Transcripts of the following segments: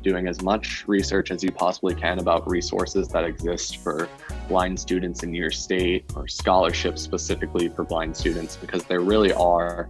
doing as much research as you possibly can about resources that exist for blind students in your state, or scholarships specifically for blind students, because there really are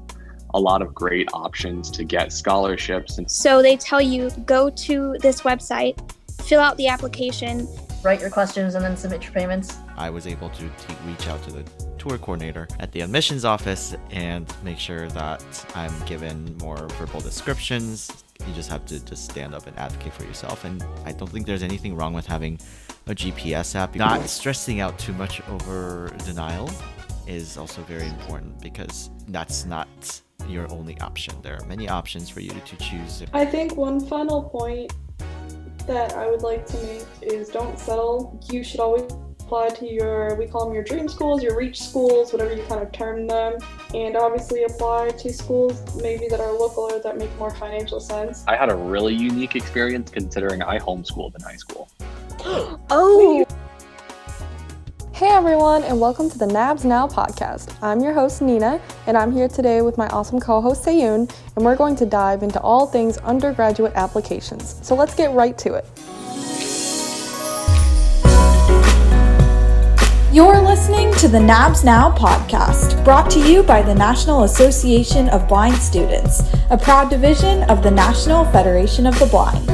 a lot of great options to get scholarships. So they tell you, go to this website, fill out the application, write your questions, and then submit your payments. I was able to reach out to the tour coordinator at the admissions office and make sure that I'm given more verbal descriptions. You just have to just stand up and advocate for yourself. And I don't think there's anything wrong with having a GPS app. Not stressing out too much over denial is also very important, because that's not your only option. There are many options for you to choose. I think one final point that I would like to make is don't settle. You should always apply to we call them your dream schools, your reach schools, whatever you kind of term them, and obviously apply to schools maybe that are local or that make more financial sense. I had a really unique experience considering I homeschooled in high school. Oh! Hey everyone, and welcome to the NABS Now podcast. I'm your host Nina, and I'm here today with my awesome co-host Seyoon, and we're going to dive into all things undergraduate applications. So let's get right to it. You're listening to the NABS Now podcast, brought to you by the National Association of Blind Students, a proud division of the National Federation of the Blind.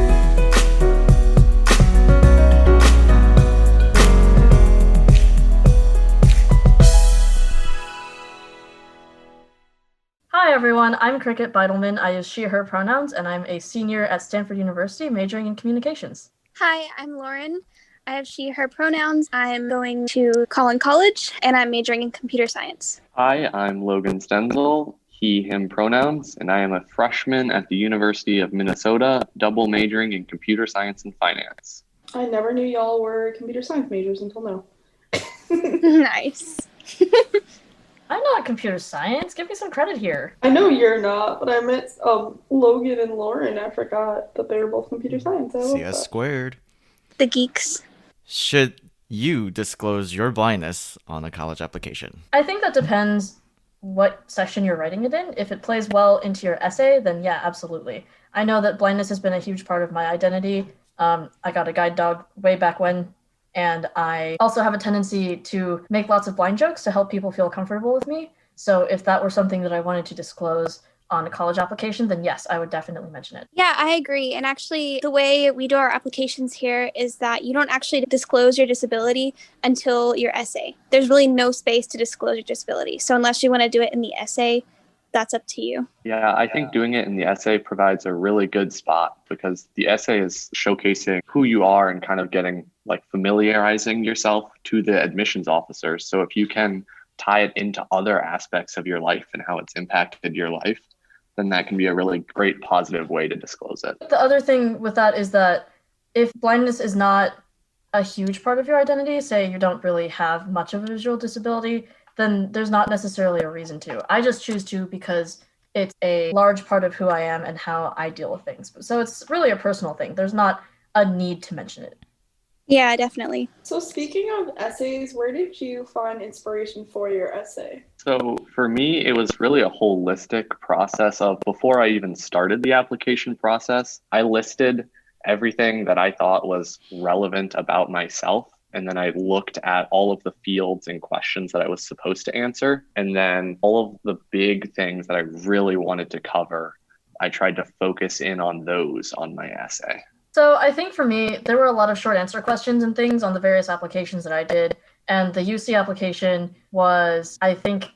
Hi everyone, I'm Cricket Bidleman. I use she, her pronouns, and I'm a senior at Stanford University majoring in communications. Hi, I'm Lauren. I have she, her pronouns. I'm going to Collin College, and I'm majoring in computer science. Hi, I'm Logan Stenzel, he, him pronouns, and I am a freshman at the University of Minnesota, double majoring in computer science and finance. I never knew y'all were computer science majors until now. Nice. I'm not computer science. Give me some credit here. I know you're not, but I meant Logan and Lauren. I forgot that they were both computer science. CS squared. The geeks. Should you disclose your blindness on a college application? I think that depends what section you're writing it in. If it plays well into your essay, then yeah, absolutely. I know that blindness has been a huge part of my identity. I got a guide dog way back when, and I also have a tendency to make lots of blind jokes to help people feel comfortable with me. So if that were something that I wanted to disclose on a college application, then yes, I would definitely mention it. Yeah, I agree. And actually, the way we do our applications here is that you don't actually disclose your disability until your essay. There's really no space to disclose your disability. So unless you want to do it in the essay, that's up to you. Yeah, I think doing it in the essay provides a really good spot, because the essay is showcasing who you are and kind of getting familiarizing yourself to the admissions officers. So if you can tie it into other aspects of your life and how it's impacted your life, then that can be a really great positive way to disclose it. The other thing with that is that if blindness is not a huge part of your identity, say you don't really have much of a visual disability, then there's not necessarily a reason to. I just choose to because it's a large part of who I am and how I deal with things. So it's really a personal thing. There's not a need to mention it. Yeah, definitely. So speaking of essays, where did you find inspiration for your essay? So for me, it was really a holistic process of, before I even started the application process, I listed everything that I thought was relevant about myself. And then I looked at all of the fields and questions that I was supposed to answer. And then all of the big things that I really wanted to cover, I tried to focus in on those on my essay. So I think for me, there were a lot of short answer questions and things on the various applications that I did. And the UC application was, I think,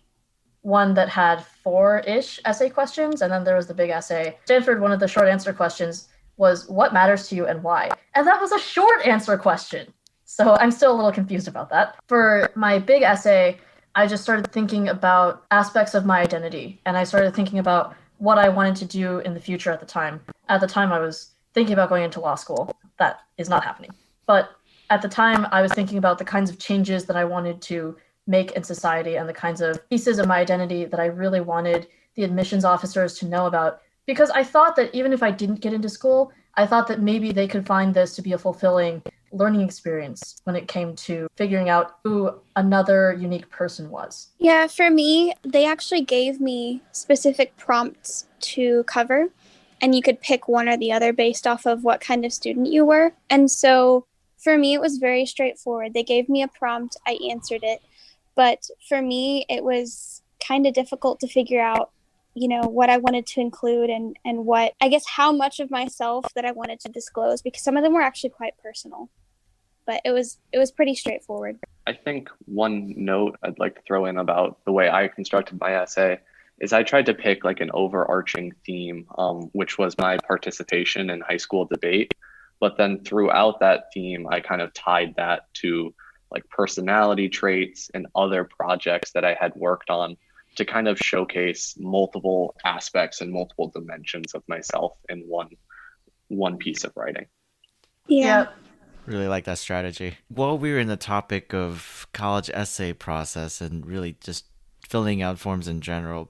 one that had 4-ish essay questions. And then there was the big essay. Stanford, one of the short answer questions was, what matters to you and why? And that was a short answer question. So I'm still a little confused about that. For my big essay, I just started thinking about aspects of my identity. And I started thinking about what I wanted to do in the future at the time. At the time, I was thinking about going into law school. That is not happening. But at the time, I was thinking about the kinds of changes that I wanted to make in society and the kinds of pieces of my identity that I really wanted the admissions officers to know about. Because I thought that even if I didn't get into school, I thought that maybe they could find this to be a fulfilling learning experience when it came to figuring out who another unique person was. Yeah, for me, they actually gave me specific prompts to cover. and you could pick one or the other based off of what kind of student you were. And so for me, it was very straightforward. They gave me a prompt, I answered it. But for me, it was kind of difficult to figure out, what I wanted to include and what, I guess, how much of myself that I wanted to disclose, because some of them were actually quite personal. But it was pretty straightforward. I think one note I'd like to throw in about the way I constructed my essay is I tried to pick like an overarching theme, which was my participation in high school debate. But then throughout that theme, I kind of tied that to like personality traits and other projects that I had worked on to kind of showcase multiple aspects and multiple dimensions of myself in one piece of writing. Yeah. Really like that strategy. While we were in the topic of college essay process and really just filling out forms in general,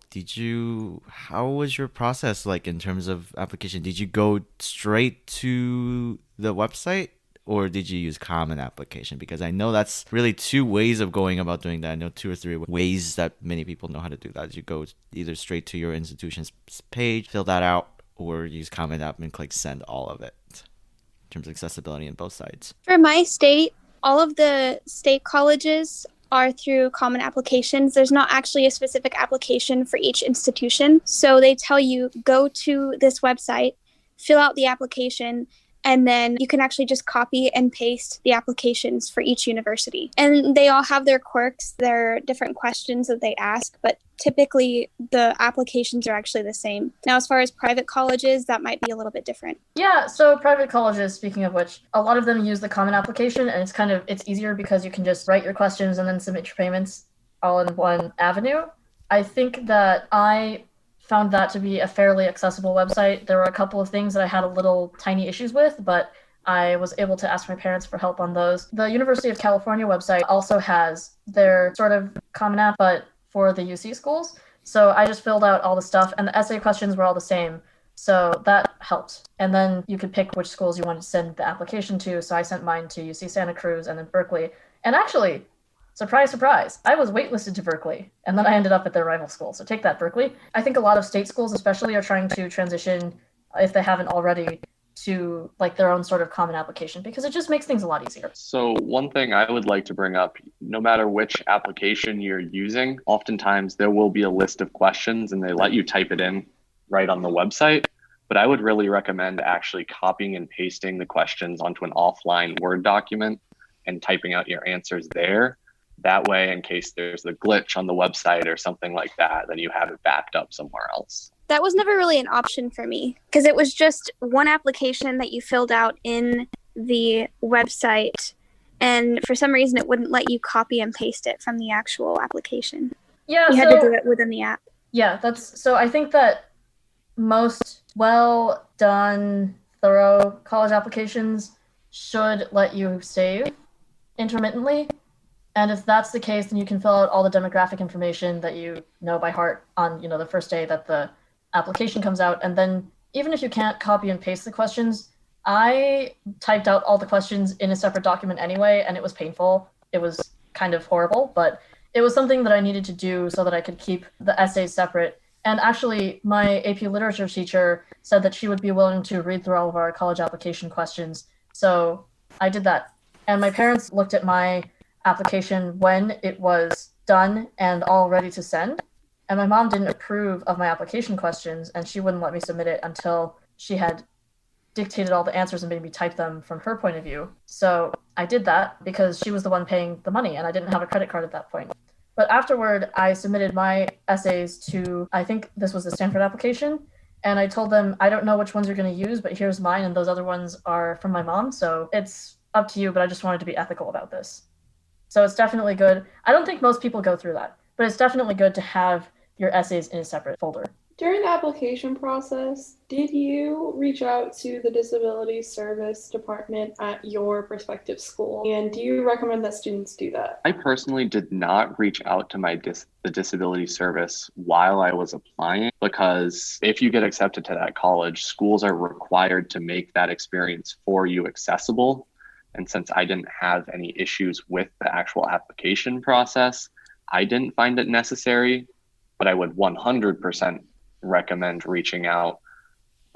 how was your process like in terms of application? Did you go straight to the website or did you use Common Application? Because I know that's really two ways of going about doing that. I know 2 or 3 ways that many people know how to do that. You go either straight to your institution's page, fill that out, or use Common App and click send all of it. In terms of accessibility on both sides. For my state, all of the state colleges are through common applications. There's not actually a specific application for each institution. So they tell you, go to this website, fill out the application, and then you can actually just copy and paste the applications for each university. And they all have their quirks, their different questions that they ask, but typically the applications are actually the same. Now, as far as private colleges, that might be a little bit different. Yeah, so private colleges, speaking of which, a lot of them use the common application, and it's easier because you can just write your questions and then submit your payments all in one avenue. I think that I found that to be a fairly accessible website. There were a couple of things that I had a little tiny issues with, but I was able to ask my parents for help on those. The University of California website also has their sort of common app, but for the UC schools. So I just filled out all the stuff, and the essay questions were all the same. So that helped. And then you could pick which schools you wanted to send the application to. So I sent mine to UC Santa Cruz and then Berkeley. And actually, surprise, surprise, I was waitlisted to Berkeley, and then I ended up at their rival school. So take that, Berkeley. I think a lot of state schools especially are trying to transition, if they haven't already, to like their own sort of common application, because it just makes things a lot easier. So one thing I would like to bring up, no matter which application you're using, oftentimes there will be a list of questions and they let you type it in right on the website. But I would really recommend actually copying and pasting the questions onto an offline Word document and typing out your answers there. That way, in case there's a glitch on the website or something like that, then you have it backed up somewhere else. That was never really an option for me because it was just one application that you filled out in the website. And for some reason, it wouldn't let you copy and paste it from the actual application. Yeah, you had to do it within the app. Yeah, so I think that most well done, thorough college applications should let you save intermittently. And if that's the case, then you can fill out all the demographic information that you know by heart on, the first day that the application comes out. And then even if you can't copy and paste the questions, I typed out all the questions in a separate document anyway, and it was painful. It was kind of horrible, but it was something that I needed to do so that I could keep the essays separate. And actually, my AP literature teacher said that she would be willing to read through all of our college application questions. So I did that. And my parents looked at my application when it was done and all ready to send. And my mom didn't approve of my application questions, and she wouldn't let me submit it until she had dictated all the answers and made me type them from her point of view. So I did that because she was the one paying the money, and I didn't have a credit card at that point. But afterward, I submitted my essays to, I think this was the Stanford application, and I told them, I don't know which ones you're going to use, but here's mine, and those other ones are from my mom, so it's up to you, but I just wanted to be ethical about this. So it's definitely good. I don't think most people go through that, but it's definitely good to have your essays in a separate folder. During the application process, did you reach out to the Disability Service Department at your prospective school? And do you recommend that students do that? I personally did not reach out to the disability service while I was applying, because if you get accepted to that college, schools are required to make that experience for you accessible. And since I didn't have any issues with the actual application process, I didn't find it necessary, but I would 100% recommend reaching out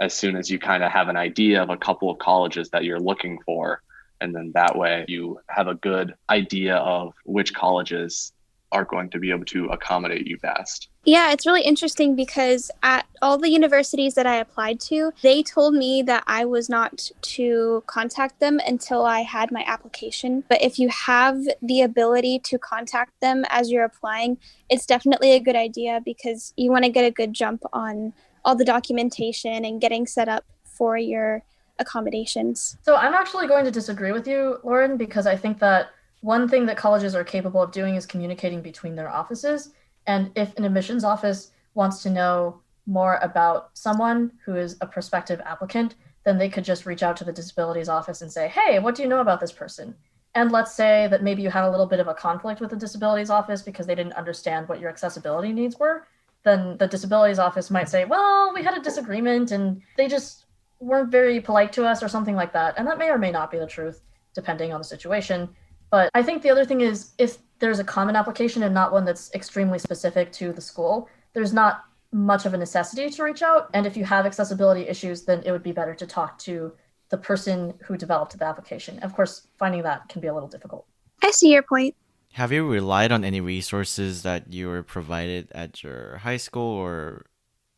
as soon as you kind of have an idea of a couple of colleges that you're looking for. And then that way you have a good idea of which colleges are going to be able to accommodate you best. Yeah, it's really interesting because at all the universities that I applied to, they told me that I was not to contact them until I had my application. But if you have the ability to contact them as you're applying, it's definitely a good idea because you want to get a good jump on all the documentation and getting set up for your accommodations. So I'm actually going to disagree with you, Lauren, because I think that one thing that colleges are capable of doing is communicating between their offices. And if an admissions office wants to know more about someone who is a prospective applicant, then they could just reach out to the disabilities office and say, hey, what do you know about this person? And let's say that maybe you had a little bit of a conflict with the disabilities office because they didn't understand what your accessibility needs were. Then the disabilities office might say, well, we had a disagreement and they just weren't very polite to us or something like that. And that may or may not be the truth, depending on the situation. But I think the other thing is if there's a common application and not one that's extremely specific to the school, there's not much of a necessity to reach out. And if you have accessibility issues, then it would be better to talk to the person who developed the application. Of course, finding that can be a little difficult. I see your point. Have you relied on any resources that you were provided at your high school or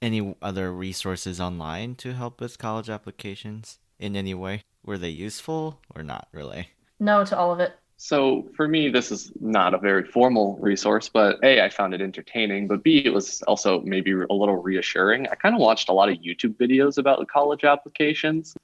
any other resources online to help with college applications in any way? Were they useful or not really? No to all of it. So for me, this is not a very formal resource, but A, I found it entertaining, but B, it was also maybe a little reassuring. I kind of watched a lot of YouTube videos about college applications,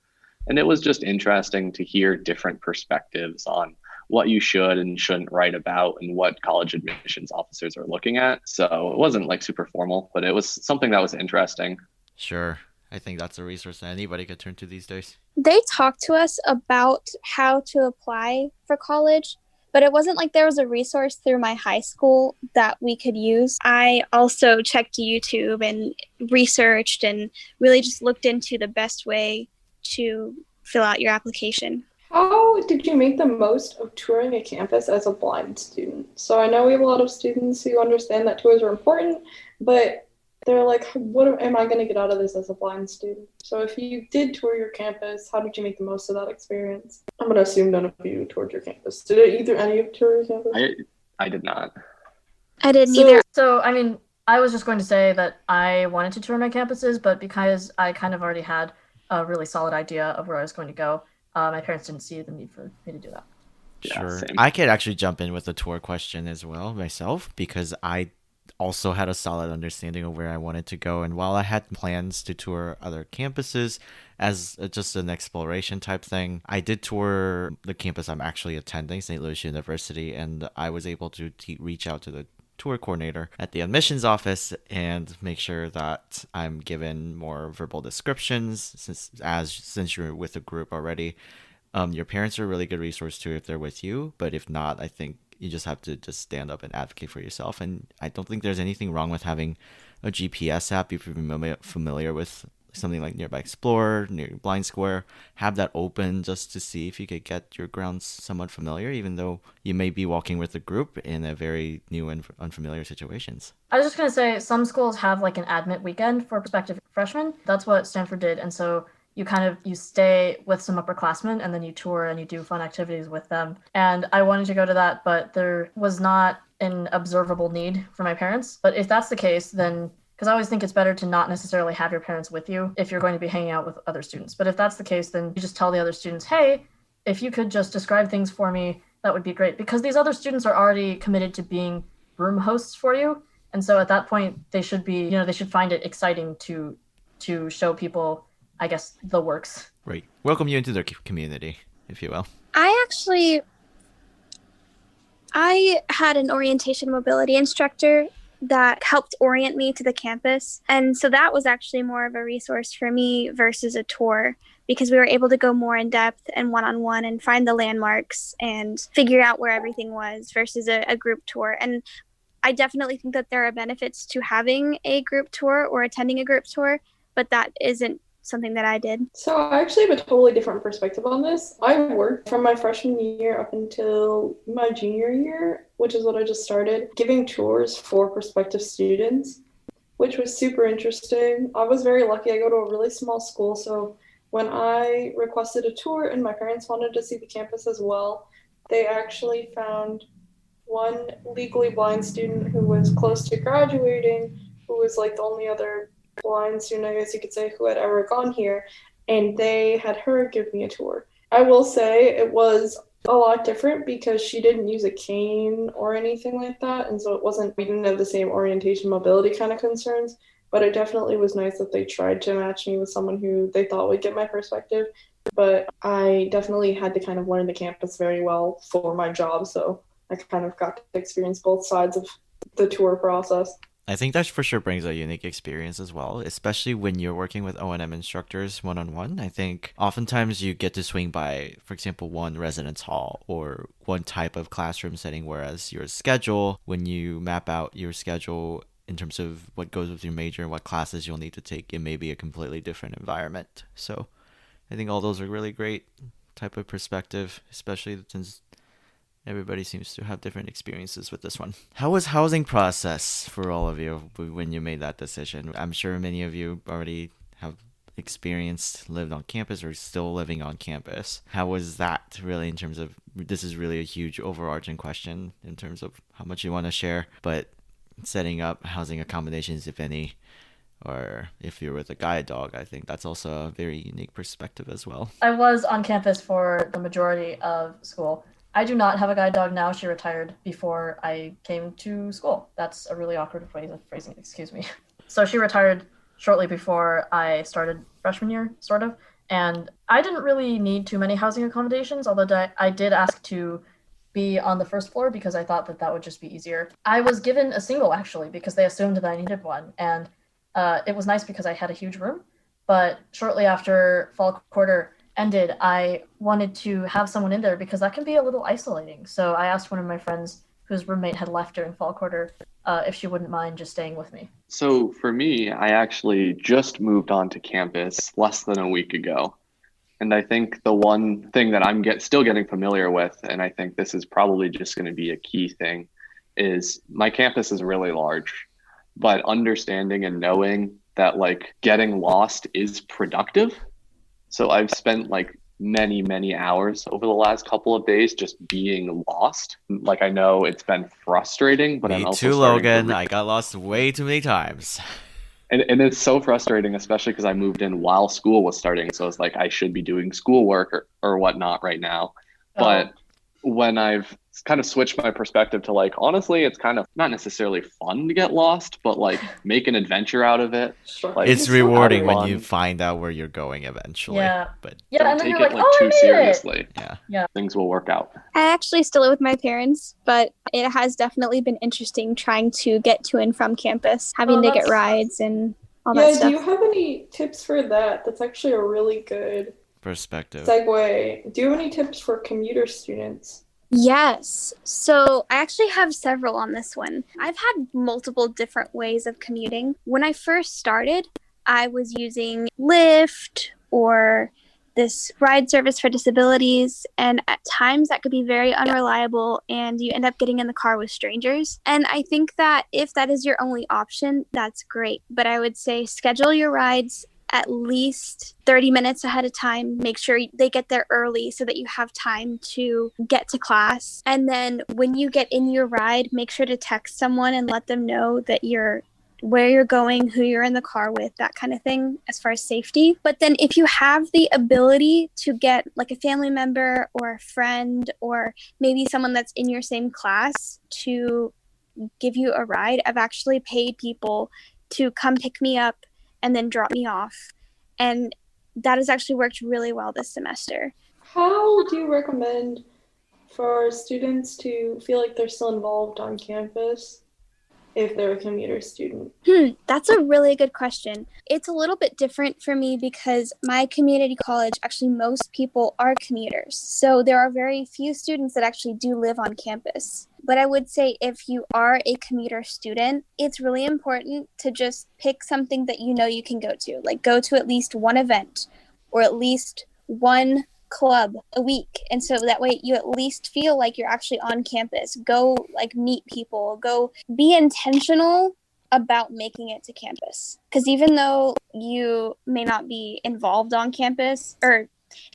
and it was just interesting to hear different perspectives on what you should and shouldn't write about and what college admissions officers are looking at. So it wasn't like super formal, but it was something that was interesting. Sure. I think that's a resource that anybody could turn to these days. They talked to us about how to apply for college, but it wasn't like there was a resource through my high school that we could use. I also checked YouTube and researched and really just looked into the best way to fill out your application. How did you make the most of touring a campus as a blind student? So I know we have a lot of students who understand that tours are important, but they're like, what am I going to get out of this as a blind student? So if you did tour your campus, how did you make the most of that experience? I'm going to assume none of you toured your campus. Did either any of you tour your campus? I did not. I didn't either. So, I mean, I was just going to say that I wanted to tour my campuses, but because I kind of already had a really solid idea of where I was going to go, my parents didn't see the need for me to do that. Sure. Same. I could actually jump in with a tour question as well myself because I also had a solid understanding of where I wanted to go. And while I had plans to tour other campuses as just an exploration type thing, I did tour the campus I'm actually attending, St. Louis University, and I was able to reach out to the tour coordinator at the admissions office and make sure that I'm given more verbal descriptions since you're with a group already. Your parents are a really good resource too if they're with you, but if not, I think you just have to just stand up and advocate for yourself. And I don't think there's anything wrong with having a GPS app if you're familiar with something like Nearby Explorer, near Blind Square. Have that open just to see if you could get your grounds somewhat familiar, even though you may be walking with a group in a very new and unfamiliar situations. I was just going to say some schools have like an admit weekend for prospective freshmen. That's what Stanford did. And so you stay with some upperclassmen and then you tour and you do fun activities with them. And I wanted to go to that, but there was not an observable need for my parents. But if that's the case, then, because I always think it's better to not necessarily have your parents with you if you're going to be hanging out with other students. But if that's the case, then you just tell the other students, hey, if you could just describe things for me, that would be great. Because these other students are already committed to being room hosts for you. And so at that point, they should be, they should find it exciting to show people, I guess, the works. Right. Welcome you into their community, if you will. I had an orientation mobility instructor that helped orient me to the campus. And so that was actually more of a resource for me versus a tour because we were able to go more in depth and one-on-one and find the landmarks and figure out where everything was versus a group tour. And I definitely think that there are benefits to having a group tour or attending a group tour, but that isn't something that I did. So I actually have a totally different perspective on this. I worked from my freshman year up until my junior year, which is what I just started, giving tours for prospective students, which was super interesting. I was very lucky. I go to a really small school, so when I requested a tour and my parents wanted to see the campus as well, they actually found one legally blind student who was close to graduating, who was like the only other blind student, I guess you could say, who had ever gone here, and they had her give me a tour. I will say it was a lot different because she didn't use a cane or anything like that, and so we didn't have the same orientation mobility kind of concerns, but it definitely was nice that they tried to match me with someone who they thought would get my perspective. But I definitely had to kind of learn the campus very well for my job, so I kind of got to experience both sides of the tour process. I think that for sure brings a unique experience as well, especially when you're working with O&M instructors one-on-one. I think oftentimes you get to swing by, for example, one residence hall or one type of classroom setting, whereas your schedule, when you map out your schedule in terms of what goes with your major and what classes you'll need to take, it may be a completely different environment. So I think all those are really great type of perspective, especially since everybody seems to have different experiences with this one. How was housing process for all of you when you made that decision? I'm sure many of you already have lived on campus or still living on campus. How was that really in terms of, this is really a huge overarching question in terms of how much you want to share, but setting up housing accommodations, if any, or if you're with a guide dog, I think that's also a very unique perspective as well. I was on campus for the majority of school. I do not have a guide dog now. She retired before I came to school. That's a really awkward way of phrasing it, excuse me. So she retired shortly before I started freshman year, sort of. And I didn't really need too many housing accommodations, although I did ask to be on the first floor because I thought that would just be easier. I was given a single, actually, because they assumed that I needed one. And it was nice because I had a huge room. But shortly after fall quarter ended, I wanted to have someone in there because that can be a little isolating. So I asked one of my friends whose roommate had left during fall quarter if she wouldn't mind just staying with me. So for me, I actually just moved onto campus less than a week ago. And I think the one thing that I'm still getting familiar with, and I think this is probably just going to be a key thing, is my campus is really large, but understanding and knowing that like getting lost is productive. So I've spent like many hours over the last couple of days just being lost. Like I know it's been frustrating, but I'm also Logan. I got lost way too many times. And it's so frustrating, especially because I moved in while school was starting. So it's like I should be doing schoolwork or whatnot right now. But when I've kind of switched my perspective to like, honestly, it's kind of not necessarily fun to get lost, but like make an adventure out of it. Like, it's rewarding when you find out where you're going eventually. Yeah. But don't take it like too seriously. Yeah. Things will work out. I actually still live with my parents, but it has definitely been interesting trying to get to and from campus, having to get rides and all that stuff. Do you have any tips for that? That's actually a really good perspective segue. Do you have any tips for commuter students? Yes. So I actually have several on this one. I've had multiple different ways of commuting. When I first started, I was using Lyft or this ride service for disabilities, and at times that could be very unreliable and you end up getting in the car with strangers. And I think that if that is your only option, that's great. But I would say schedule your rides at least 30 minutes ahead of time. Make sure they get there early so that you have time to get to class. And then when you get in your ride, make sure to text someone and let them know that where you're going, who you're in the car with, that kind of thing as far as safety. But then if you have the ability to get like a family member or a friend or maybe someone that's in your same class to give you a ride, I've actually paid people to come pick me up and then drop me off. And that has actually worked really well this semester. How do you recommend for students to feel like they're still involved on campus if they're a commuter student? That's a really good question. It's a little bit different for me because my community college, actually most people are commuters. So there are very few students that actually do live on campus. But I would say if you are a commuter student, it's really important to just pick something that you know you can go to. Like go to at least one event or at least one club a week. And so that way you at least feel like you're actually on campus. Go like meet people, go be intentional about making it to campus. Because even though you may not be involved on campus, or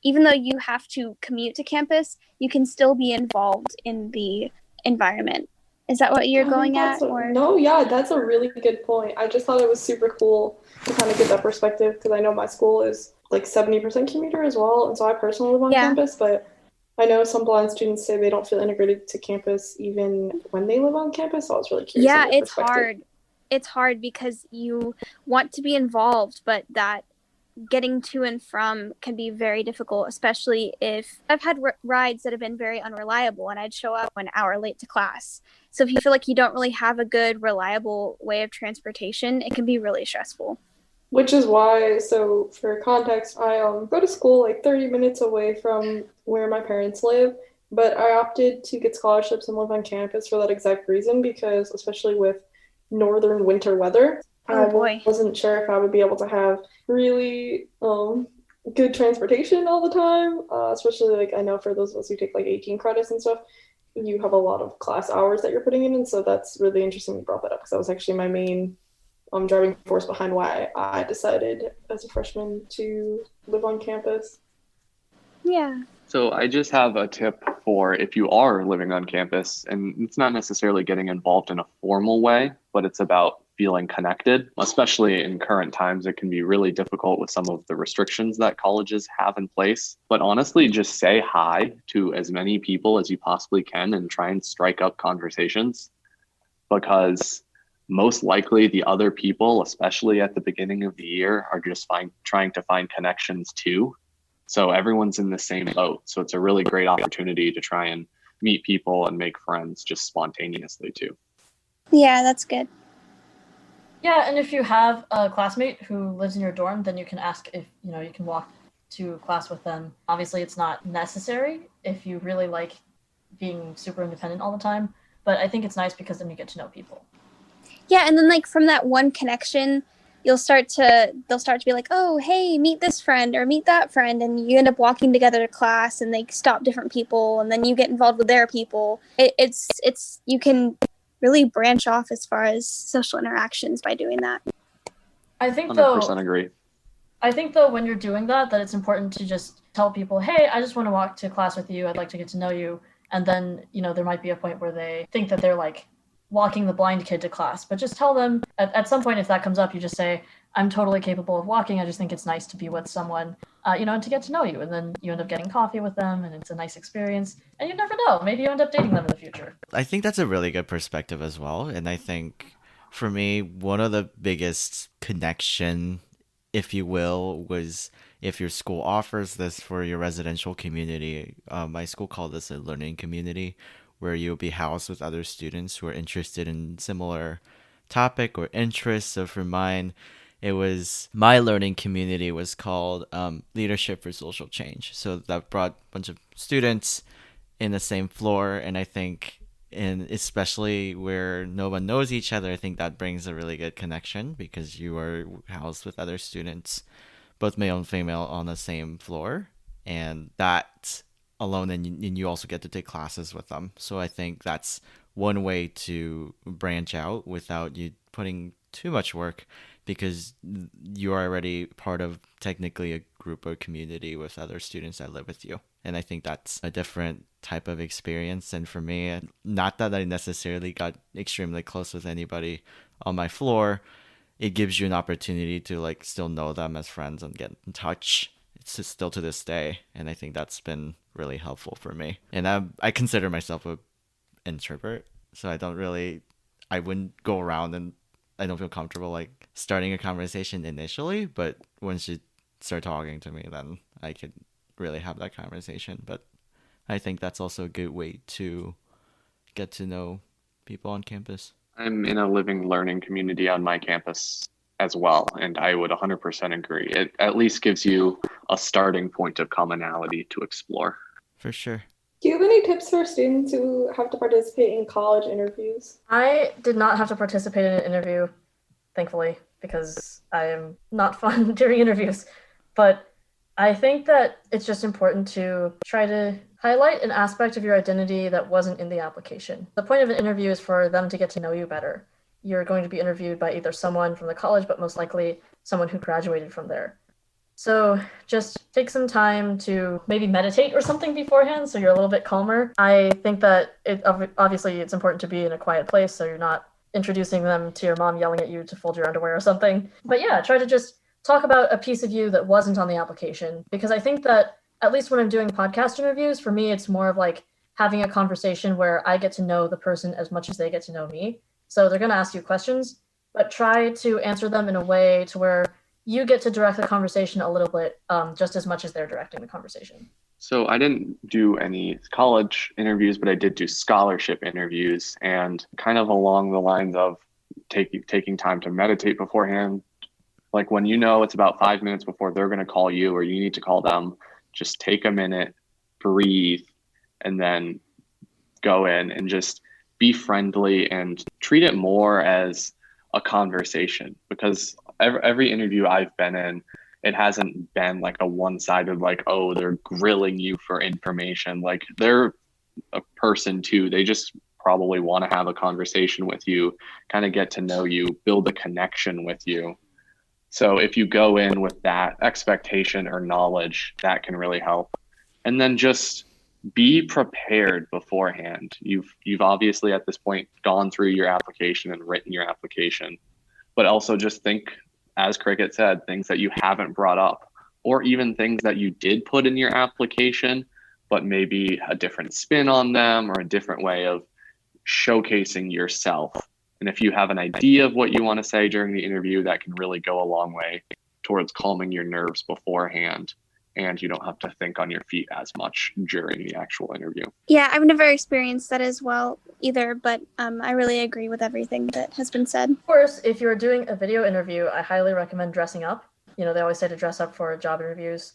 even though you have to commute to campus, you can still be involved in the environment. Is that what you're going at? No, yeah, that's a really good point. I just thought it was super cool to kind of get that perspective, because I know my school is like 70% commuter as well, and so I personally live on campus, but I know some blind students say they don't feel integrated to campus even when they live on campus, so I was really curious. Yeah, it's hard. It's hard because you want to be involved, but that getting to and from can be very difficult, especially if I've had rides that have been very unreliable and I'd show up an hour late to class. So if you feel like you don't really have a good, reliable way of transportation, it can be really stressful. Which is why, so for context, I go to school like 30 minutes away from where my parents live, but I opted to get scholarships and live on campus for that exact reason, because especially with northern winter weather, I wasn't sure if I would be able to have really good transportation all the time, especially like I know for those of us who take like 18 credits and stuff, you have a lot of class hours that you're putting in, and so that's really interesting you brought that up, because that was actually my main driving force behind why I decided as a freshman to live on campus. Yeah. So I just have a tip for if you are living on campus, and it's not necessarily getting involved in a formal way, but it's about feeling connected, especially in current times. It can be really difficult with some of the restrictions that colleges have in place. But honestly, just say hi to as many people as you possibly can and try and strike up conversations, because most likely the other people, especially at the beginning of the year, are just trying to find connections too. So everyone's in the same boat. So it's a really great opportunity to try and meet people and make friends just spontaneously too. Yeah, that's good. Yeah, and if you have a classmate who lives in your dorm, then you can ask if, you can walk to class with them. Obviously, it's not necessary if you really like being super independent all the time, but I think it's nice because then you get to know people. Yeah, and then like from that one connection, they'll start to be like, oh, hey, meet this friend or meet that friend, and you end up walking together to class, and they stop different people, and then you get involved with their people. It's you can really branch off as far as social interactions by doing that. I think 100% agree. I think though when you're doing that it's important to just tell people, hey, I just want to walk to class with you. I'd like to get to know you. And then, there might be a point where they think that they're like walking the blind kid to class, but just tell them at some point, if that comes up, you just say, I'm totally capable of walking. I just think it's nice to be with someone, and to get to know you. And then you end up getting coffee with them, and it's a nice experience. And you never know, maybe you end up dating them in the future. I think that's a really good perspective as well. And I think for me, one of the biggest connection, if you will, was if your school offers this for your residential community. My school called this a learning community, where you'll be housed with other students who are interested in similar topic or interests. So for mine, it was my learning community was called Leadership for Social Change. So that brought a bunch of students in the same floor. And I think, especially where no one knows each other, I think that brings a really good connection, because you are housed with other students, both male and female, on the same floor. And that alone, and you also get to take classes with them. So I think that's one way to branch out without you putting too much work, because you're already part of technically a group or community with other students that live with you. And I think that's a different type of experience. And for me, not that I necessarily got extremely close with anybody on my floor, it gives you an opportunity to like still know them as friends and get in touch. It's still to this day, and I think that's been really helpful for me. And I consider myself an introvert, so I wouldn't go around, and I don't feel comfortable like starting a conversation initially, but once you start talking to me, then I could really have that conversation. But I think that's also a good way to get to know people on campus. I'm in a living learning community on my campus as well, and I would 100% agree. It at least gives you a starting point of commonality to explore. For sure. Do you have any tips for students who have to participate in college interviews? I did not have to participate in an interview, thankfully, because I am not fun during interviews. But I think that it's just important to try to highlight an aspect of your identity that wasn't in the application. The point of an interview is for them to get to know you better. you're going to be interviewed by either someone from the college, but most likely someone who graduated from there. So just take some time to maybe meditate or something beforehand so you're a little bit calmer. I think that obviously it's important to be in a quiet place so you're not introducing them to your mom yelling at you to fold your underwear or something. But yeah, try to just talk about a piece of you that wasn't on the application, because I think that at least when I'm doing podcast interviews, for me, it's more of like having a conversation where I get to know the person as much as they get to know me. So they're going to ask you questions, but try to answer them in a way to where you get to direct the conversation a little bit, just as much as they're directing the conversation. So I didn't do any college interviews, but I did do scholarship interviews, and kind of along the lines of taking time to meditate beforehand. Like when you know it's about 5 minutes before they're going to call you or you need to call them, just take a minute, breathe, and then go in and just be friendly and treat it more as a conversation, because every interview I've been in, it hasn't been like a one-sided, like, oh, they're grilling you for information. Like, they're a person too. They just probably want to have a conversation with you, kind of get to know you, build a connection with you. So if you go in with that expectation or knowledge, that can really help. And then just be prepared beforehand. You've obviously at this point gone through your application and written your application, but also just think, as Cricket said, things that you haven't brought up, or even things that you did put in your application, but maybe a different spin on them or a different way of showcasing yourself. And if you have an idea of what you want to say during the interview, that can really go a long way towards calming your nerves beforehand. And you don't have to think on your feet as much during the actual interview. Yeah, I've never experienced that as well either, but I really agree with everything that has been said. Of course, if you're doing a video interview, I highly recommend dressing up. You know, they always say to dress up for job interviews.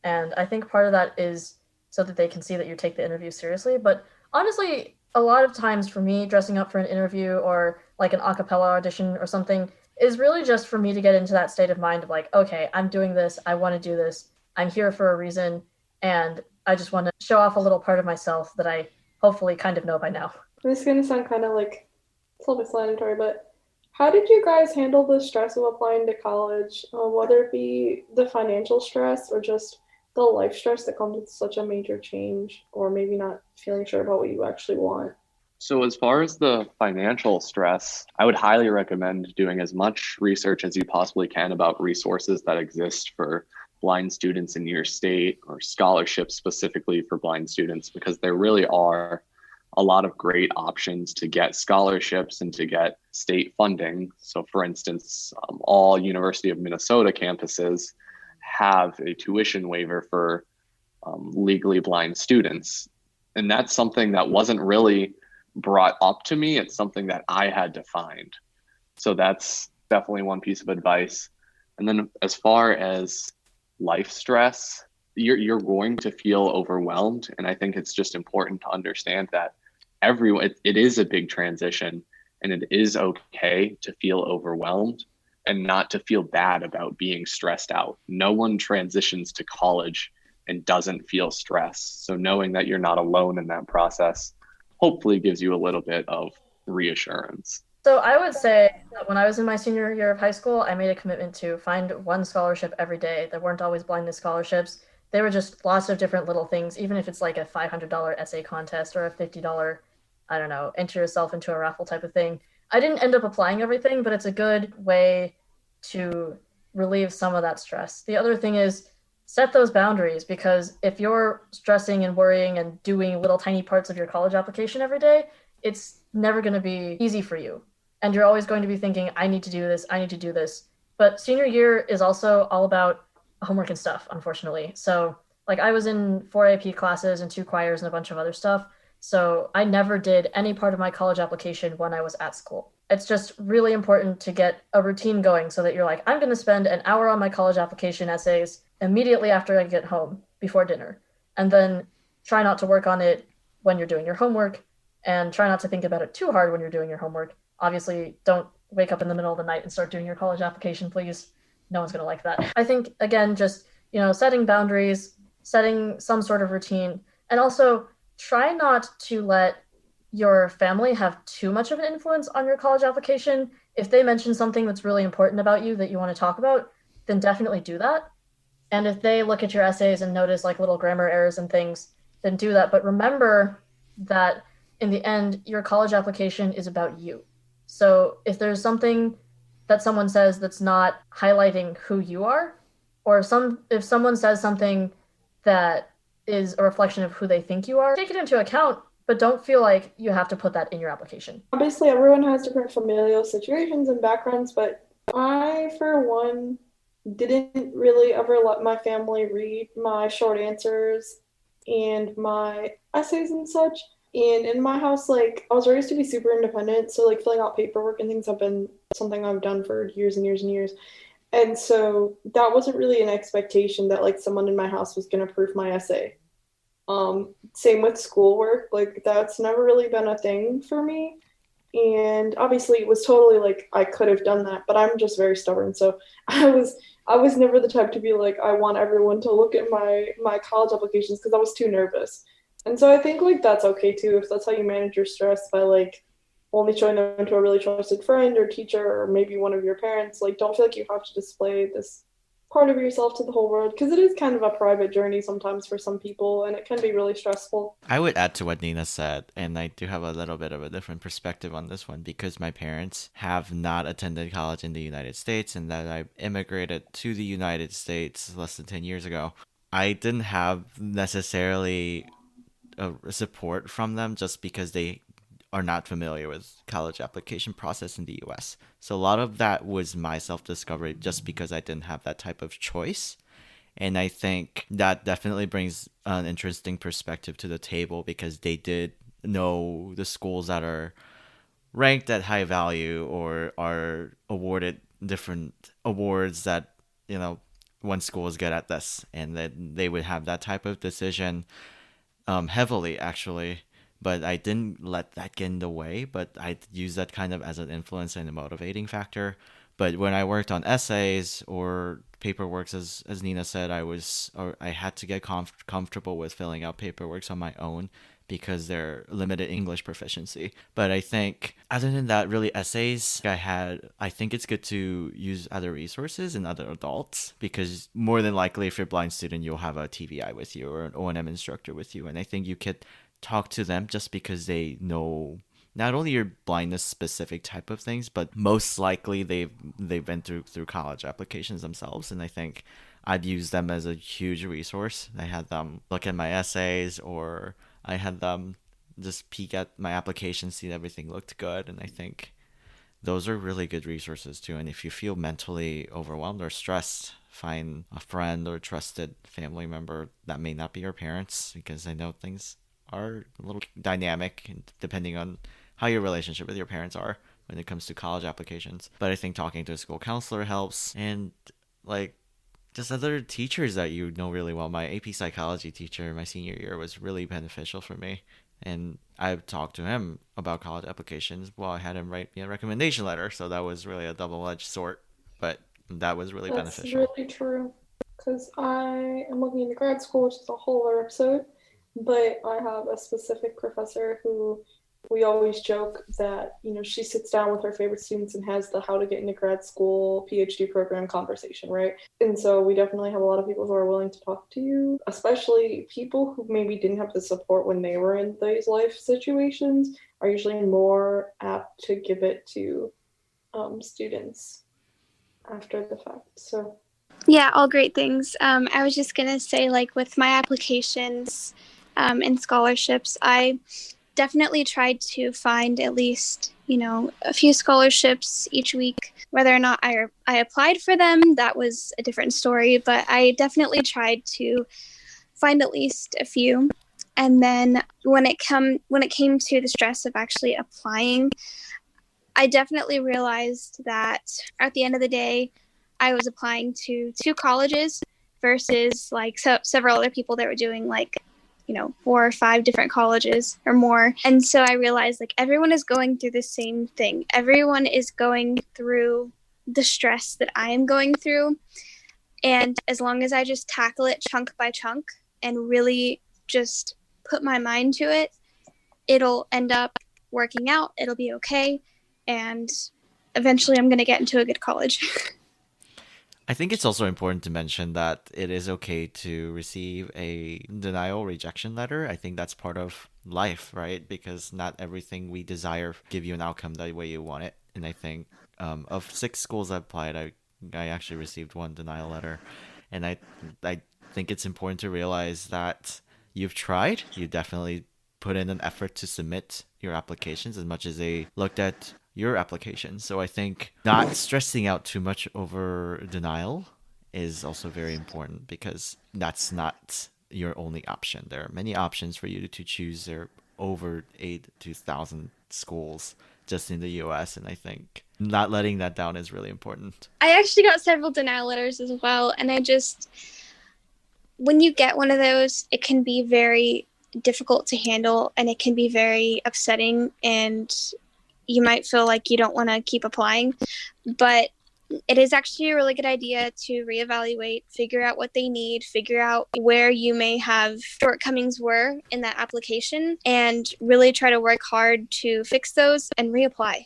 And I think part of that is so that they can see that you take the interview seriously. But honestly, a lot of times for me, dressing up for an interview or like an a cappella audition or something is really just for me to get into that state of mind of like, okay, I'm doing this, I want to do this. I'm here for a reason, and I just want to show off a little part of myself that I hopefully kind of know by now. This is going to sound kind of like it's a little bit explanatory, but how did you guys handle the stress of applying to college, whether it be the financial stress or just the life stress that comes with such a major change, or maybe not feeling sure about what you actually want? So as far as the financial stress, I would highly recommend doing as much research as you possibly can about resources that exist for blind students in your state, or scholarships specifically for blind students, because there really are a lot of great options to get scholarships and to get state funding. So for instance, all University of Minnesota campuses have a tuition waiver for legally blind students. And that's something that wasn't really brought up to me. It's something that I had to find. So that's definitely one piece of advice. And then as far as life stress, you're going to feel overwhelmed. And I think it's just important to understand that it is a big transition, and it is okay to feel overwhelmed and not to feel bad about being stressed out. No one transitions to college and doesn't feel stress. So knowing that you're not alone in that process hopefully gives you a little bit of reassurance. So I would say that when I was in my senior year of high school, I made a commitment to find one scholarship every day. There weren't always blindness scholarships. They were just lots of different little things, even if it's like a $500 essay contest or a $50, I don't know, enter yourself into a raffle type of thing. I didn't end up applying everything, but it's a good way to relieve some of that stress. The other thing is set those boundaries, because if you're stressing and worrying and doing little tiny parts of your college application every day, it's never going to be easy for you. And you're always going to be thinking, I need to do this, I need to do this. But senior year is also all about homework and stuff, unfortunately. So like I was in 4 AP classes and 2 choirs and a bunch of other stuff. So I never did any part of my college application when I was at school. It's just really important to get a routine going so that you're like, I'm going to spend an hour on my college application essays immediately after I get home before dinner. And then try not to work on it when you're doing your homework, and try not to think about it too hard when you're doing your homework. Obviously, don't wake up in the middle of the night and start doing your college application, please. No one's going to like that. I think, again, just, setting boundaries, setting some sort of routine, and also try not to let your family have too much of an influence on your college application. If they mention something that's really important about you that you want to talk about, then definitely do that. And if they look at your essays and notice like little grammar errors and things, then do that. But remember that in the end, your college application is about you. So if there's something that someone says that's not highlighting who you are, or if someone says something that is a reflection of who they think you are, take it into account, but don't feel like you have to put that in your application. Obviously, everyone has different familial situations and backgrounds, but I, for one, didn't really ever let my family read my short answers and my essays and such. And in my house, like, I was raised to be super independent, so like filling out paperwork and things have been something I've done for years and years and years. And so that wasn't really an expectation that like someone in my house was going to proof my essay. Same with schoolwork, like that's never really been a thing for me. And obviously it was totally like I could have done that, but I'm just very stubborn. So I was never the type to be like, I want everyone to look at my college applications because I was too nervous. And so I think like that's okay too, if that's how you manage your stress by like only showing them to a really trusted friend or teacher or maybe one of your parents. Like don't feel like you have to display this part of yourself to the whole world because it is kind of a private journey sometimes for some people and it can be really stressful. I would add to what Nina said, and I do have a little bit of a different perspective on this one because my parents have not attended college in the United States and that I immigrated to the United States less than 10 years ago. I didn't have necessarily a support from them just because they are not familiar with college application process in the US. So a lot of that was my self-discovery just because I didn't have that type of choice. And I think that definitely brings an interesting perspective to the table because they did know the schools that are ranked at high value or are awarded different awards that, one school is good at this. And that they would have that type of decision heavily, actually. But I didn't let that get in the way, but I used that kind of as an influence and a motivating factor. But when I worked on essays or paperwork, as Nina said, I had to get comfortable with filling out paperwork on my own because they're limited English proficiency. But I think other than that, really essays, I think it's good to use other resources and other adults because more than likely if you're a blind student, you'll have a TVI with you or an O&M instructor with you. And I think you could talk to them just because they know not only your blindness specific type of things, but most likely they've been through college applications themselves. And I think I'd use them as a huge resource. I had them look at my essays or I had them just peek at my application, see that everything looked good. And I think those are really good resources too. And if you feel mentally overwhelmed or stressed, find a friend or trusted family member that may not be your parents because I know things are a little dynamic depending on how your relationship with your parents are when it comes to college applications. But I think talking to a school counselor helps and like just other teachers that you know really well. My AP psychology teacher my senior year was really beneficial for me. And I talked to him about college applications while I had him write me a recommendation letter. So that was really a double-edged sword, but that was really beneficial. That's really true because I am looking into grad school, which is a whole other episode. But I have a specific professor who we always joke that, she sits down with her favorite students and has the how to get into grad school PhD program conversation, right? And so we definitely have a lot of people who are willing to talk to you, especially people who maybe didn't have the support when they were in these life situations are usually more apt to give it to students after the fact. So Yeah, all great things. I was just going to say, like, with my applications and scholarships, I definitely tried to find at least, a few scholarships each week. Whether or not I applied for them, that was a different story, but I definitely tried to find at least a few. And then when it came to the stress of actually applying, I definitely realized that at the end of the day, I was applying to 2 colleges versus several other people that were doing 4 or 5 different colleges or more. And so I realized everyone is going through the same thing. Everyone is going through the stress that I am going through. And as long as I just tackle it chunk by chunk and really just put my mind to it, it'll end up working out. It'll be okay. And eventually I'm going to get into a good college. I think it's also important to mention that it is okay to receive a denial rejection letter. I think that's part of life, right? Because not everything we desire give you an outcome the way you want it. And I think of 6 schools I applied, I actually received 1 denial letter. And I think it's important to realize that you've tried. You definitely put in an effort to submit your applications as much as they looked at your application. So I think not stressing out too much over denial is also very important, because that's not your only option. There are many options for you to choose. There are over 8 to 1,000 schools just in the US, and I think not letting that down is really important. I actually got several denial letters as well, and when you get one of those, it can be very difficult to handle, and it can be very upsetting, and you might feel like you don't want to keep applying, but it is actually a really good idea to reevaluate, figure out what they need, figure out where you may have shortcomings were in that application, and really try to work hard to fix those and reapply.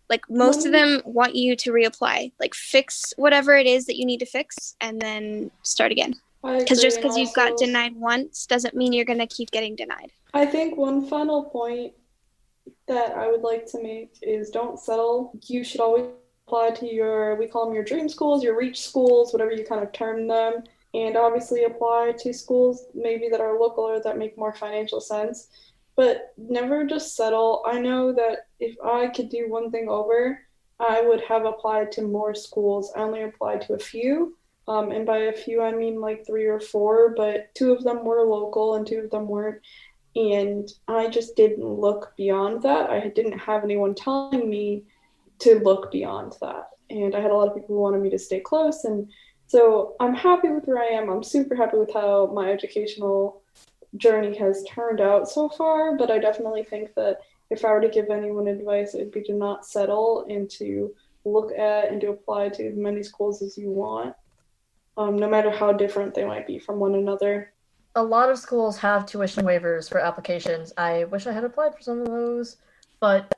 Like, most of them want you to reapply, like fix whatever it is that you need to fix and then start again. Because just because you've got denied once doesn't mean you're going to keep getting denied. I think one final point that I would like to make is don't settle. You should always apply to we call them your dream schools, your reach schools, whatever you kind of term them, and obviously apply to schools maybe that are local or that make more financial sense, but never just settle. I know that if I could do one thing over, I would have applied to more schools. I only applied to a few, and by a few I mean like 3 or 4, but 2 of them were local and 2 of them weren't. And I just didn't look beyond that. I didn't have anyone telling me to look beyond that. And I had a lot of people who wanted me to stay close. And so I'm happy with where I am. I'm super happy with how my educational journey has turned out so far. But I definitely think that if I were to give anyone advice, it would be to not settle and to look at and to apply to as many schools as you want, no matter how different they might be from one another. A lot of schools have tuition waivers for applications. I wish I had applied for some of those, but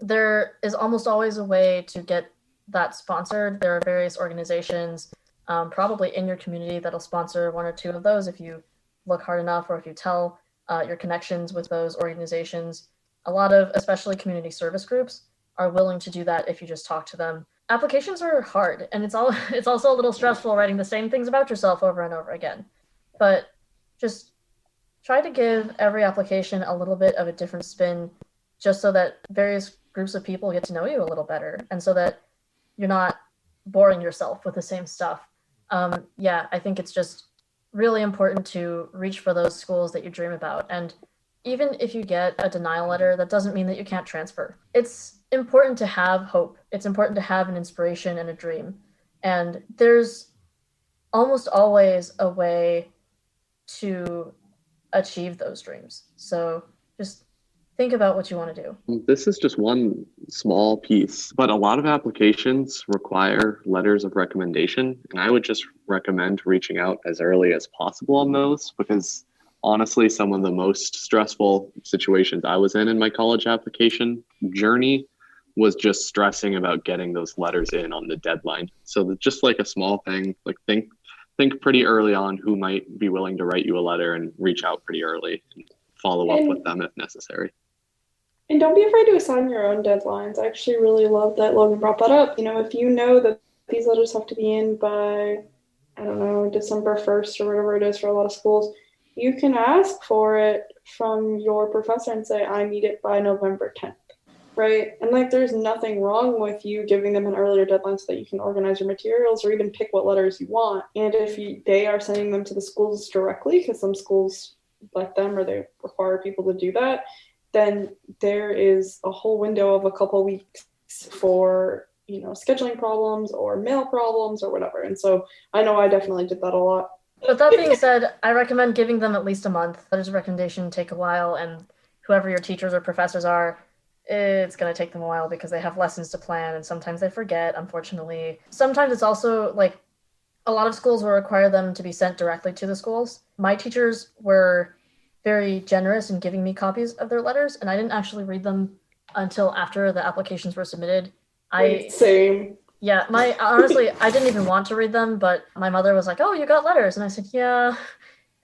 there is almost always a way to get that sponsored. There are various organizations, probably in your community, that'll sponsor 1 or 2 of those if you look hard enough, or if you tell your connections with those organizations. A lot of, especially community service groups, are willing to do that if you just talk to them. Applications are hard, and it's also a little stressful writing the same things about yourself over and over again. But just try to give every application a little bit of a different spin, just so that various groups of people get to know you a little better, and so that you're not boring yourself with the same stuff. I think it's just really important to reach for those schools that you dream about. And even if you get a denial letter, that doesn't mean that you can't transfer. It's important to have hope. It's important to have an inspiration and a dream. And there's almost always a way to achieve those dreams. So just think about what you want to do. This is just one small piece, but a lot of applications require letters of recommendation, and I would just recommend reaching out as early as possible on those, because honestly, some of the most stressful situations I was in my college application journey was just stressing about getting those letters in on the deadline. So just like a small thing, like think pretty early on who might be willing to write you a letter, and reach out pretty early and follow up with them if necessary. And don't be afraid to assign your own deadlines. I actually really love that Logan brought that up. If you know that these letters have to be in by, I don't know, December 1st or whatever it is for a lot of schools, you can ask for it from your professor and say, I need it by November 10th, right? And there's nothing wrong with you giving them an earlier deadline so that you can organize your materials or even pick what letters you want. And if they are sending them to the schools directly, because some schools let them or they require people to do that, then there is a whole window of a couple weeks for, scheduling problems or mail problems or whatever. And so I know I definitely did that a lot. But that being said, I recommend giving them at least a month. Letters of recommendation take a while, and whoever your teachers or professors are, it's going to take them a while because they have lessons to plan, and sometimes they forget, unfortunately. Sometimes it's also a lot of schools will require them to be sent directly to the schools. My teachers were very generous in giving me copies of their letters, and I didn't actually read them until after the applications were submitted. Same. Yeah, honestly, I didn't even want to read them, but my mother was like, "Oh, you got letters," and I said, "Yeah,"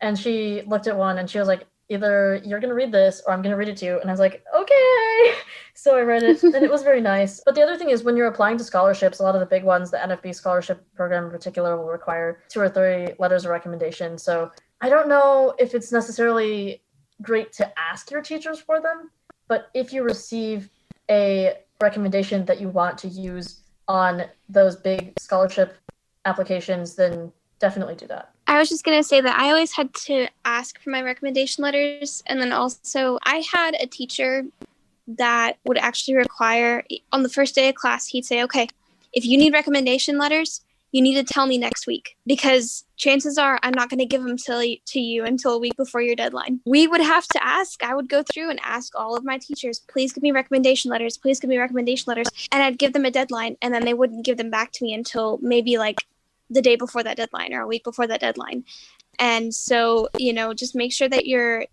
and she looked at one and she was like, "Either you're gonna read this or I'm gonna read it to you," and I was like, "Okay." So I read it, and it was very nice. But the other thing is, when you're applying to scholarships, a lot of the big ones, the NFB scholarship program in particular, will require 2 or 3 letters of recommendation. So I don't know if it's necessarily great to ask your teachers for them, but if you receive a recommendation that you want to use on those big scholarship applications, then definitely do that. I was just going to say that I always had to ask for my recommendation letters. And then also, I had a teacher that would actually require, on the first day of class, he'd say, okay, if you need recommendation letters, you need to tell me next week, because chances are I'm not going to give them to you until a week before your deadline. We would have to ask. I would go through and ask all of my teachers, please give me recommendation letters. Please give me recommendation letters. And I'd give them a deadline, and then they wouldn't give them back to me until maybe like the day before that deadline or a week before that deadline. And so, just make sure that you're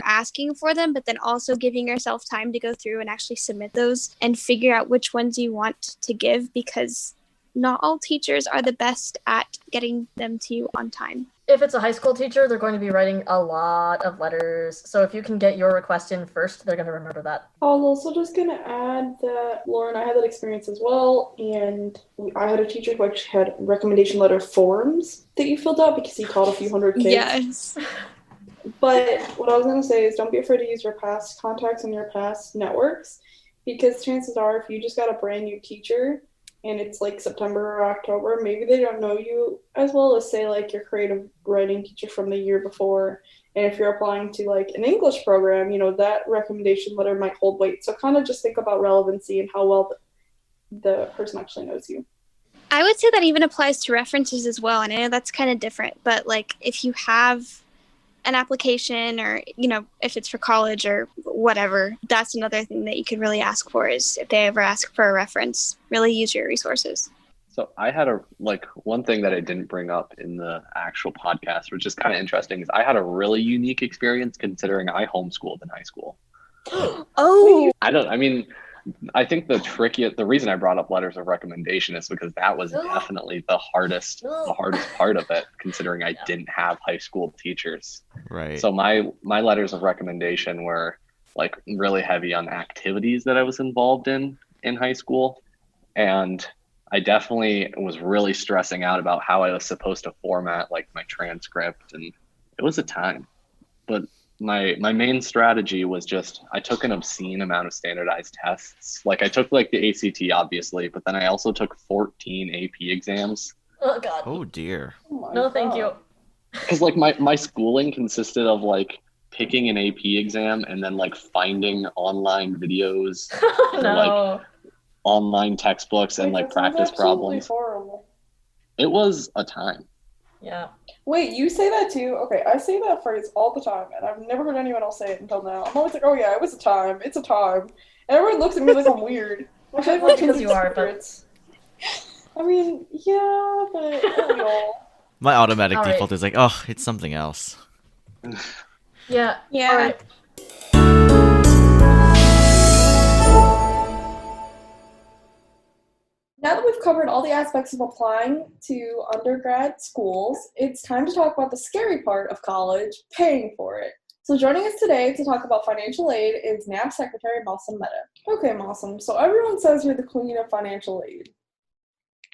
asking for them, but then also giving yourself time to go through and actually submit those and figure out which ones you want to give, because not all teachers are the best at getting them to you on time. If it's a high school teacher, they're going to be writing a lot of letters. So if you can get your request in first, they're going to remember that. I was also just going to add that, Lauren, I had that experience as well. And I had a teacher who actually had recommendation letter forms that you filled out because he taught a few hundred kids. Yes. But what I was going to say is don't be afraid to use your past contacts and your past networks, because chances are if you just got a brand new teacher and it's like September or October, maybe they don't know you as well as, say, like your creative writing teacher from the year before. And if you're applying to like an English program, that recommendation letter might hold weight. So kind of just think about relevancy and how well the person actually knows you. I would say that even applies to references as well. And I know that's kind of different, but like if you have an application, or if it's for college or whatever, that's another thing that you could really ask for, is if they ever ask for a reference, really use your resources. So I had one thing that I didn't bring up in the actual podcast, which is kind of interesting, is I had a really unique experience considering I homeschooled in high school. Oh, I think the reason I brought up letters of recommendation is because that was definitely the hardest part of it, considering I didn't have high school teachers. Right. So my letters of recommendation were like really heavy on activities that I was involved in high school. And I definitely was really stressing out about how I was supposed to format like my transcript, and it was a time. But my main strategy was just, I took an obscene amount of standardized tests. Like I took like the ACT obviously, but then I also took 14 AP exams. Oh God. Oh dear. No, thank you. Because like my schooling consisted of like picking an AP exam and then like finding online videos, or, like online textbooks and like practice problems. Horrible. It was a time. Yeah. Wait, you say that too? Okay, I say that phrase all the time, and I've never heard anyone else say it until now. I'm always like, oh yeah, it was a time. It's a time. And everyone looks at me like I'm weird. Which I Well, because you are, but... I mean, yeah, but My automatic All right. default is like, oh, it's something else. Yeah. Yeah. All right. Now that we've covered all the aspects of applying to undergrad schools, it's time to talk about the scary part of college, paying for it. So joining us today to talk about financial aid is NABS Secretary Mausam Mehta. Okay, Mausam, so everyone says you're the queen of financial aid.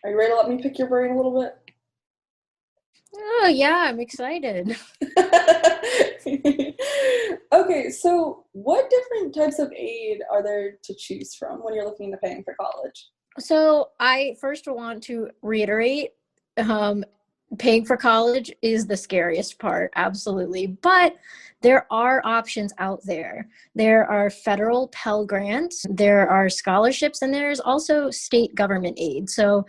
Are you ready to let me pick your brain a little bit? Oh, yeah, I'm excited. Okay, so what different types of aid are there to choose from when you're looking into paying for college? So I first want to reiterate, paying for college is the scariest part, absolutely. But there are options out there. There are federal Pell Grants, there are scholarships, and there's also state government aid. So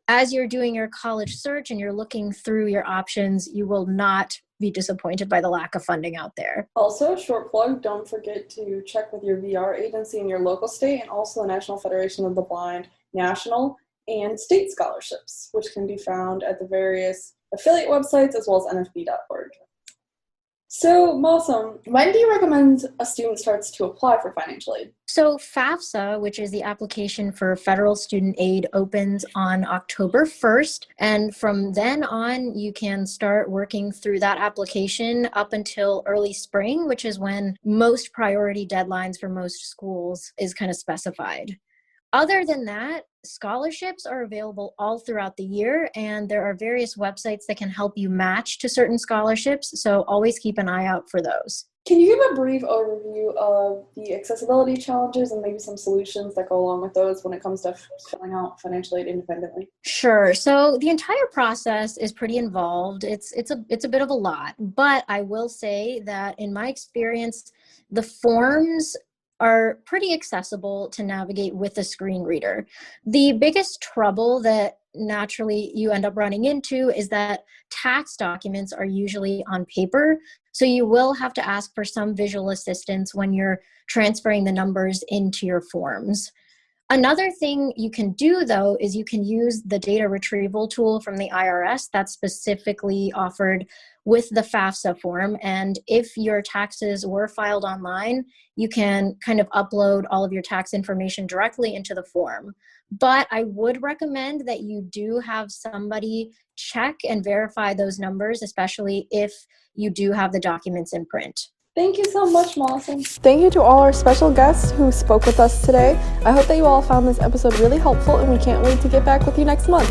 as you're doing your college search and you're looking through your options, you will not be disappointed by the lack of funding out there. Also, short plug, don't forget to check with your VR agency in your local state and also the National Federation of the Blind national and state scholarships, which can be found at the various affiliate websites as well as nfb.org. So, Mausam, when do you recommend a student starts to apply for financial aid? So FAFSA, which is the application for federal student aid, opens on October 1st. And from then on, you can start working through that application up until early spring, which is when most priority deadlines for most schools is kind of specified. Other than that, scholarships are available all throughout the year, and there are various websites that can help you match to certain scholarships. So always keep an eye out for those. Can you give a brief overview of the accessibility challenges and maybe some solutions that go along with those when it comes to filling out financial aid independently? Sure. So the entire process is pretty involved. It's a bit of a lot, but I will say that in my experience, the forms are pretty accessible to navigate with a screen reader. The biggest trouble that naturally you end up running into is that tax documents are usually on paper. So you will have to ask for some visual assistance when you're transferring the numbers into your forms. Another thing you can do, though, is you can use the data retrieval tool from the IRS that's specifically offered with the FAFSA form. And if your taxes were filed online, you can kind of upload all of your tax information directly into the form. But I would recommend that you do have somebody check and verify those numbers, especially if you do have the documents in print. Thank you so much, Mausam. Thank you to all our special guests who spoke with us today. I hope that you all found this episode really helpful, and we can't wait to get back with you next month.